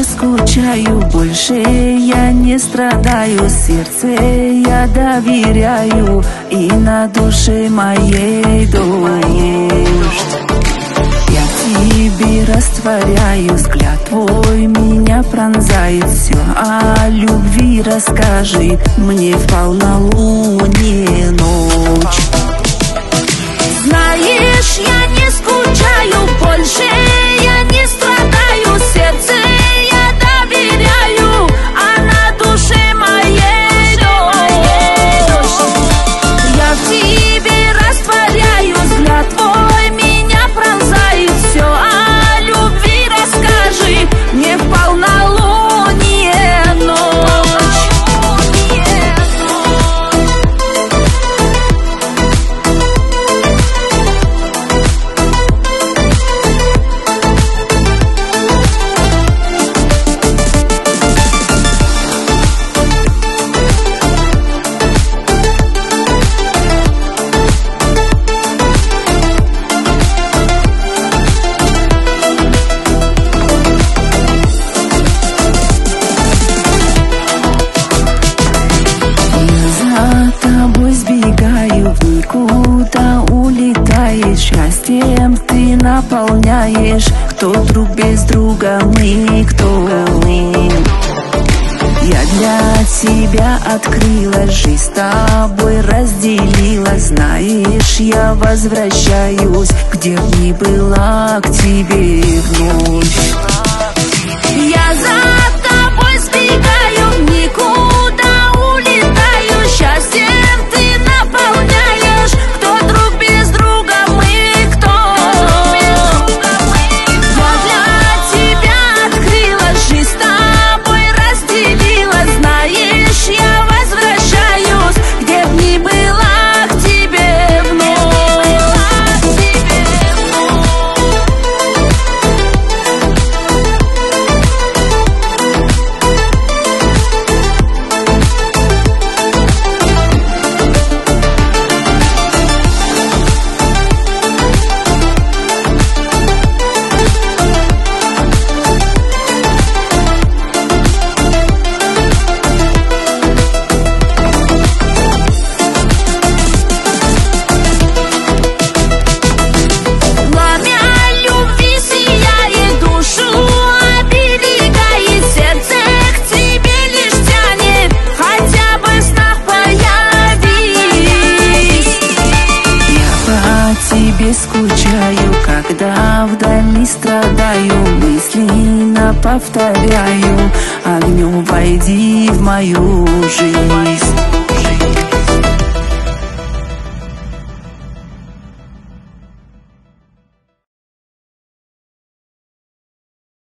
не скучаю больше, я не страдаю, сердце я доверяю, и на душе моей дождь. Я в тебе растворяю, взгляд твой меня пронзает. Все о любви расскажи мне в полнолуние ночь. Знаешь, я не скучаю больше, я не страдаю, сердце я доверяю, а на душе моей дождь. Я в тебе растворяю, взгляд твой меня пронзает. Все о любви расскажи мне в полнолуние ночь. Никуда улетаешь, счастьем ты наполняешь. Кто друг без друга, мы кто? Я для тебя открыла, жизнь с тобой разделила. Знаешь, я возвращаюсь, где б ни была, к тебе вновь. Я за тобой сбегаю, никуда улетаю, счастьем ты наполняешь. Кто друг без друга, мы кто? Я для тебя открыла, жизнь с тобой разделила. Знаешь, я возвращаюсь, где б ни была, к тебе вновь. Тебе скучаю, когда вдали страдаю, мысленно повторяю: огнем войди в мою жизнь.